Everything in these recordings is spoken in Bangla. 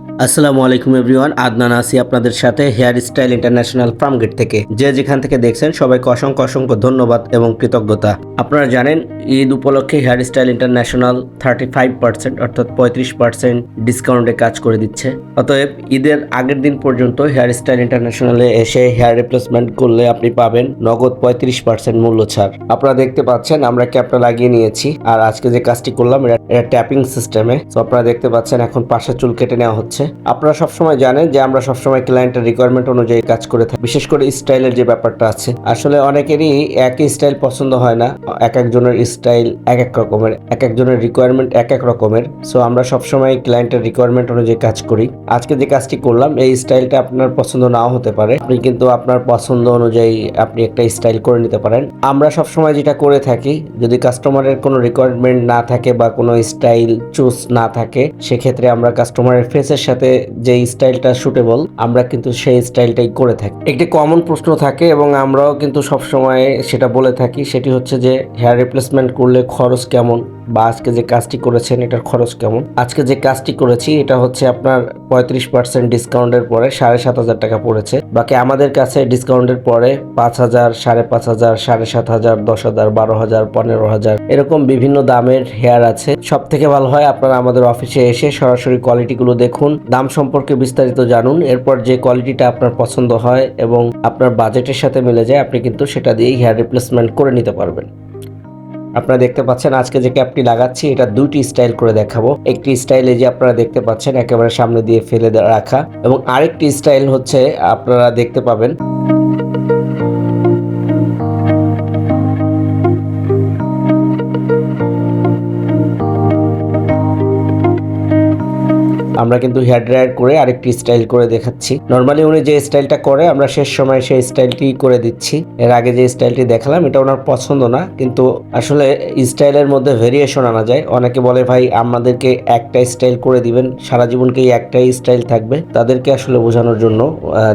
আসসালামু আলাইকুম এভরিওয়ান, আদনান আছি আপনাদের সাথে hair style international Farmgate থেকে। যে যেখান থেকে দেখছেন সবাইকে অসংখ্য অসংখ্য ধন্যবাদ এবং কৃতজ্ঞতা। আপনারা জানেন ঈদ উপলক্ষে হেয়ার স্টাইল ইন্টারন্যাশনাল 35% অর্থাৎ 35% ডিসকাউন্টে কাজ করে দিচ্ছে। অতএব ঈদের আগের দিন পর্যন্ত হেয়ার স্টাইল ইন্টারন্যাশনালে এসে হেয়ার রিপ্লেসমেন্ট করলে আপনি পাবেন নগদ 35% মূল্য ছাড়। আপনারা দেখতে পাচ্ছেন আমরা ক্যাপটা লাগিয়ে নিয়েছি, আর আজকে যে কাজটি করলাম এটা ট্যাপিং সিস্টেমে। তো আপনারা দেখতে পাচ্ছেন এখন পাশে চুল কেটে নেওয়া হচ্ছে। আপনারা সবসময় জানেন যে আমরা সবসময় ক্লায়েন্টের রিকোয়ারমেন্ট অনুযায়ী কাজ করে থাকি, বিশেষ করে স্টাইলের যে ব্যাপারটা আছে। আসলে অনেকেরই একই স্টাইল পছন্দ হয় না, এক একজনের স্টাইল এক এক রকমের, এক একজনের রিকোয়ারমেন্ট এক এক রকমের। সো আমরা সবসময় ক্লায়েন্টের রিকোয়ারমেন্ট অনুযায়ী কাজ করি। আজকে যে কাজটি করলাম এই স্টাইলটা আপনার পছন্দ নাও হতে পারে, আপনি কিন্তু আপনার পছন্দ অনুযায়ী আপনি একটা স্টাইল করে নিতে পারেন। আমরা সবসময় যেটা করে থাকি, যদি কাস্টমারের কোনো রিকোয়ারমেন্ট না থাকে বা কোনো স্টাইল চুজ না থাকে, সেক্ষেত্রে আমরা কাস্টমারের ফেসের সাথে যে স্টাইলটা সুটেবল আমরা কিন্তু সেই স্টাইলটাই করে থাকি। একটি কমন প্রশ্ন থাকে এবং আমরাও কিন্তু সবসময় সেটা বলে থাকি, সেটি হচ্ছে যে হেয়ার রিপ্লেসমেন্ট করলে খরচ কেমন, বা আজকে যে কাজটি করেছেন এটার খরচ কেমন। আজকে যে কাজটি করেছি এটা হচ্ছে আপনার 35% ডিসকাউন্টের পরে 7,500 টাকা পড়েছে। বাকি আমাদের কাছে ডিসকাউন্টের পরে 5,000, 5,500, 7,500, 10,000, 12,000, 15,000 এরকম বিভিন্ন দামের হেয়ার আছে। সব থেকে ভালো হয় আপনারা আমাদের অফিসে এসে সরাসরি কোয়ালিটিগুলো দেখুন, দাম সম্পর্কে বিস্তারিত জানুন। এরপর যে কোয়ালিটিটা আপনার পছন্দ হয় এবং আপনার বাজেটের সাথে মিলে যায়, আপনি কিন্তু সেটা দিয়েই হেয়ার রিপ্লেসমেন্ট করে নিতে পারবেন। আপনারা দেখতে পাচ্ছেন আজকে যে ক্যাপটি লাগাচ্ছি এটা দুইটি স্টাইল করে দেখাবো। একটি স্টাইলে যে আপনারা দেখতে পাচ্ছেন একেবারে সামনে দিয়ে ফেলে রাখা, এবং আরেকটি স্টাইল হচ্ছে আপনারা দেখতে পাবেন আমরা কিন্তু হেয়ার ড্রায়ার করে আরেকটি স্টাইল করে দেখাচ্ছি। নরমালি উনি যে স্টাইলটা করে আমরা শেষ সময় সেই স্টাইলটি করে দিচ্ছি। এর আগে যে স্টাইলটি দেখালাম এটা ওনার পছন্দ না, কিন্তু আসলে স্টাইলের মধ্যে ভেরিয়েশন আনা যায়। অনেকে বলে ভাই আমাদেরকে একটা স্টাইল করে দিবেন, সারা জীবনকে একটাই স্টাইল থাকবে। তাদেরকে আসলে বোঝানোর জন্য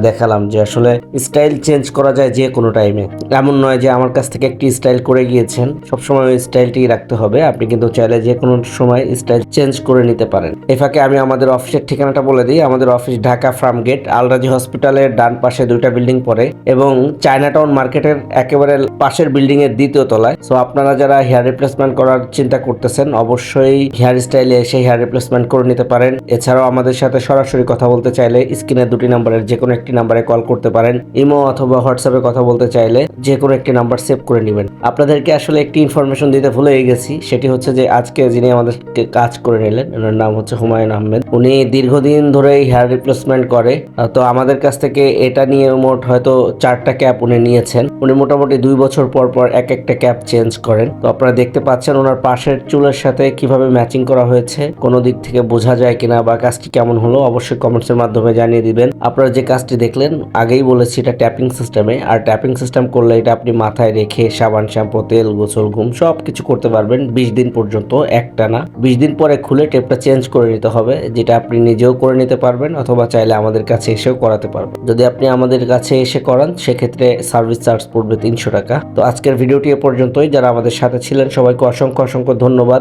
দেখালাম যে আসলে স্টাইল চেঞ্জ করা যায় যে কোনো টাইমে। এমন নয় যে আমার কাছ থেকে একটি স্টাইল করে গিয়েছেন সবসময় ওই স্টাইলটি রাখতে হবে, আপনি কিন্তু চাইলে যে কোনো সময় স্টাইল চেঞ্জ করে নিতে পারেন। এই ফাঁকে আমি আমাদের অফিসের ঠিকানাটা বলে দিই। আমাদের অফিস ঢাকা ফার্ম গেট, আলরাজি হসপিটালের ডান পাশে দুইটা বিল্ডিং পড়ে এবং চায়নাটাউন মার্কেটের একেবারে পাশের বিল্ডিং এর দ্বিতীয় তলায়। সো আপনারা যারা হেয়ার রিপ্লেসমেন্ট করার চিন্তা করতেছেন অবশ্যই হেয়ার স্টাইলে এসে হেয়ার রিপ্লেসমেন্ট করে নিতে পারেন। এছাড়াও আমাদের সাথে সরাসরি কথা বলতে চাইলে স্ক্রিনের দুটি নাম্বারের যে কোনো একটি নাম্বারে কল করতে পারেন। ইমো অথবা হোয়াটসঅ্যাপে কথা বলতে চাইলে যে কোনো একটি নাম্বার সেভ করে নেবেন। আপনাদেরকে আসলে একটি ইনফরমেশন দিতে ভুলে গেছি, সেটি হচ্ছে যে আজকে যিনি আমাদেরকে কাজ করে নিলেন ওনার নাম হচ্ছে হুমায়ুন আহমেদ। উনি দীর্ঘদিন ধরে হেয়ার রিপ্লেসমেন্ট করে। তো আমাদের কাছ থেকে এটা নিয়ে মোট হয়তো 4টা ক্যাপ উনি নিয়েছেন। উনি মোটামুটি 2 বছর পর পর এক একটা ক্যাপ চেঞ্জ করেন। তো আপনারা দেখতে পাচ্ছেন ওনার পাশের চুলের সাথে কিভাবে ম্যাচিং করা হয়েছে, কোনো দিক থেকে বোঝা যায় কিনা বা কাজটি কেমন হলো অবশ্যই কমেন্টসের মাধ্যমে জানিয়ে দিবেন। আপনারা যে কাজটি দেখলেন আগেই বলেছি এটা ট্যাপিং সিস্টেমে, আর ট্যাপিং সিস্টেম করলে এটা আপনি মাথায় রেখে সাবান, শ্যাম্পু, তেল, গোসল, ঘুম সবকিছু করতে পারবেন 20 দিন পর্যন্ত একটানা। 20 দিন পরে খুলে টেপটা চেঞ্জ করে নিতে হবে, যেটা আপনি নিজেও করে নিতে পারবেন অথবা চাইলে আমাদের কাছে এসেও করাতে পারবেন। যদি আপনি আমাদের কাছে এসে করান সেক্ষেত্রে সার্ভিস চার্জ পড়বে 300 টাকা। তো আজকের ভিডিওটি এ পর্যন্তই। যারা আমাদের সাথে ছিলেন সবাইকে অসংখ্য অসংখ্য ধন্যবাদ।